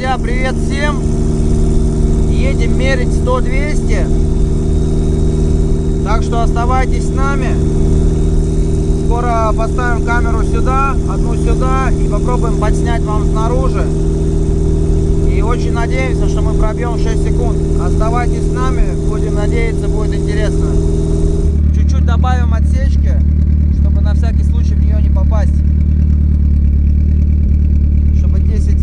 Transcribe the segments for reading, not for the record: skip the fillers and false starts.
Друзья, привет всем! Едем мерить 100-200. Так что оставайтесь с нами. Скоро поставим камеру сюда, одну сюда, и попробуем подснять вам снаружи. И очень надеемся, что мы пробьем 6 секунд. Оставайтесь с нами, будем надеяться, будет интересно. Чуть-чуть добавим отсечки, чтобы на всякий случай в нее не попасть. Чтобы 10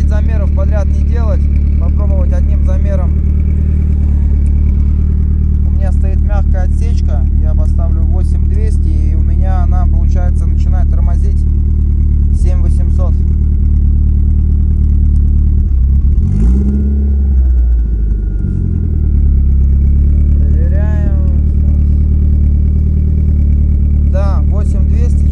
замеров подряд не делать, попробовать одним замером. У меня стоит мягкая отсечка, я поставлю 8200, и у меня она, получается, начинает тормозить 7800. Проверяем. Да, 8200.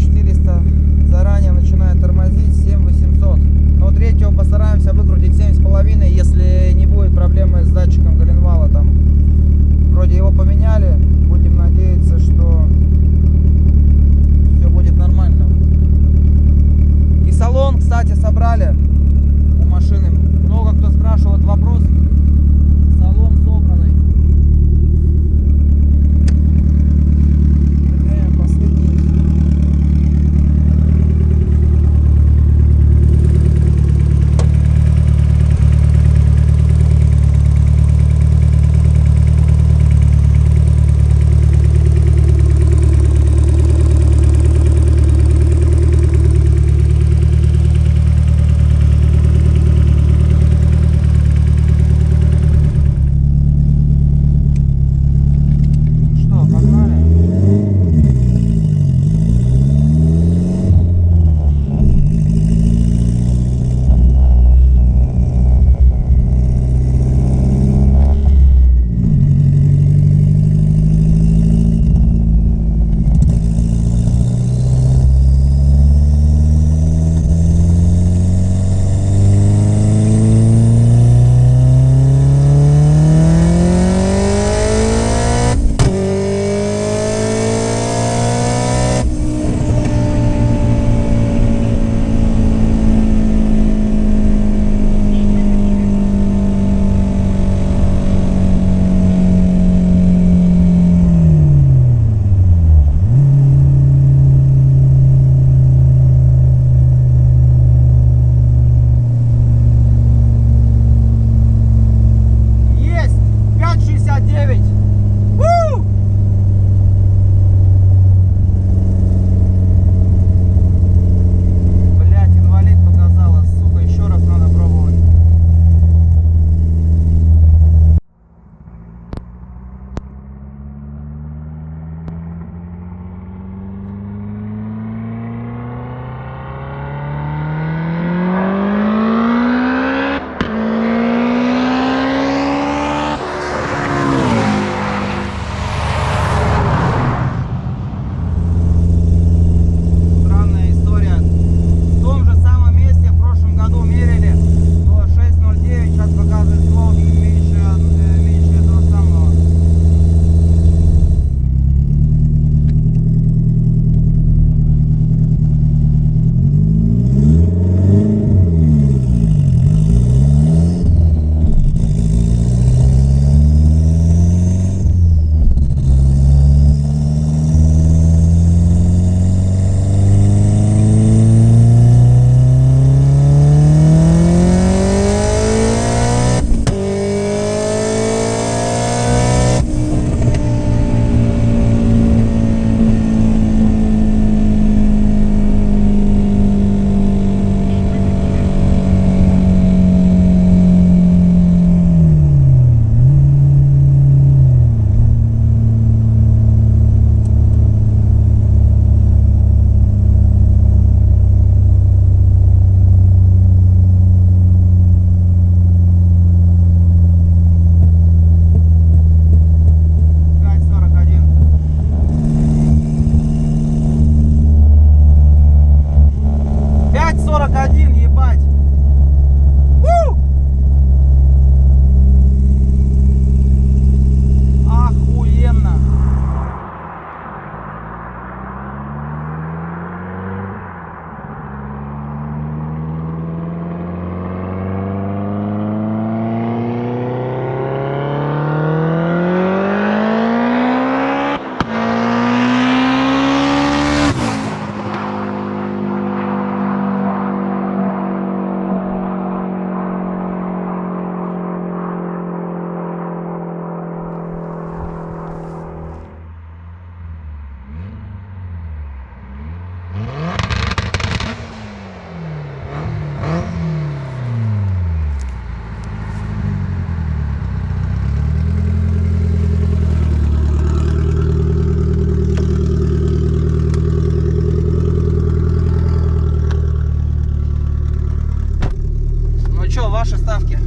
что, ваши ставки?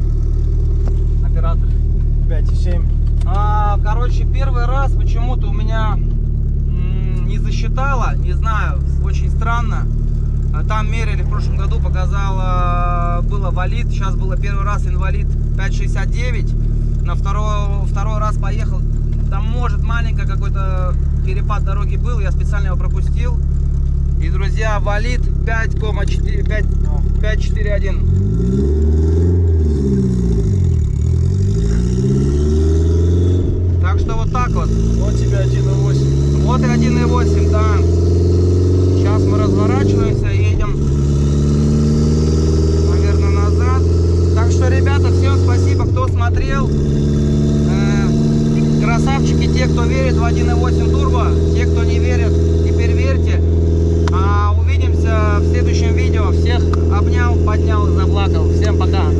Оператор. 5,7. Короче, первый раз почему-то у меня не засчитало, не знаю, очень странно. Там мерили в прошлом году, показало, было валид, сейчас было первый раз инвалид 5,69. На второй раз поехал, там может маленький какой-то перепад дороги был, я специально его пропустил. И, друзья, валид 5,41. Так что вот так вот. Вот тебе 1,8. Вот и 1,8, да. Сейчас мы разворачиваемся, едем, наверное, назад. Так что, ребята, всем спасибо, кто смотрел. Красавчики, те, кто верит в 1,8 турбо, те, кто не верит, теперь верьте. Увидимся в следующем видео. Всех обнял, поднял, заплакал. Всем пока.